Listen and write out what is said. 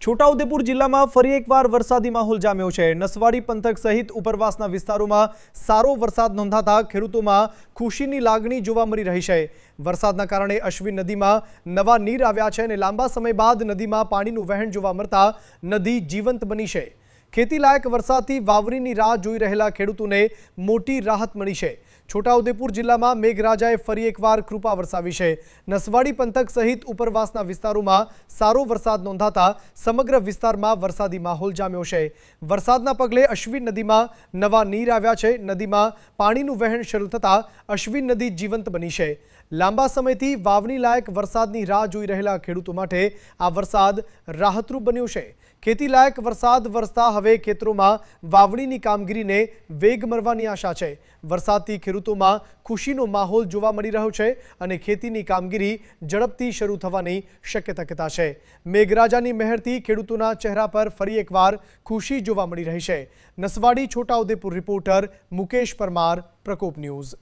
છોટાઉદેપુર જિલ્લામાં ફરી એકવાર વરસાદી માહોલ જામ્યો છે। નસવાડી પંથક સહિત ઉપરવાસના વિસ્તારોમાં સારો વરસાદ નોંધાતા ખેડૂતોમાં ખુશીની લાગણી જોવા મળી રહી છે। વરસાદના કારણે અશ્વિન નદીમાં નવા નીર આવ્યા છે અને લાંબા સમય બાદ નદીમાં પાણીનું વહેણ જોવા મળતા નદી જીવંત બની છે। ખેતીલાયક વરસાદથી વાવણીની રાહ જોઈ રહેલા ખેડૂતોને મોટી રાહત મળી છે। છોટાઉદેપુર જિલ્લામાં મેઘરાજાએ ફરી એકવાર કૃપા વરસાવી છે। નસવાડી પંથક સહિત ઉપરવાસના વિસ્તારોમાં સારો વરસાદ નોંધાતા સમગ્ર વિસ્તારમાં વરસાદી માહોલ જામ્યો છે। વરસાદના પગલે અશ્વિન નદીમાં નવા નીર આવ્યા છે। નદીમાં પાણીનું વહેણ શરૂ થતાં અશ્વિન નદી જીવંત બની છે। લાંબા સમયથી વાવણી લાયક વરસાદની રાહ જોઈ રહેલા ખેડૂતો માટે આ વરસાદ રાહતરૂપ બન્યો છે। ખેતીલાયક વરસાદ વરસતા હવે ખેતરોમાં વાવણીની કામગીરીને વેગ મળવાની આશા છે। વરસાદથી ખેડૂતોમાં ખુશીનો માહોલ જોવા મળી રહ્યો છે અને ખેતીની કામગીરી ઝડપથી શરૂ થવાની શક્યતા છે। મેઘરાજાની મહેરથી ખેડૂતોના ચહેરા પર ફરી એકવાર ખુશી જોવા મળી રહી છે। નસવાડી છોટાઉદેપુર રિપોર્ટર મુકેશ પરમાર, પ્રકોપ ન્યૂઝ।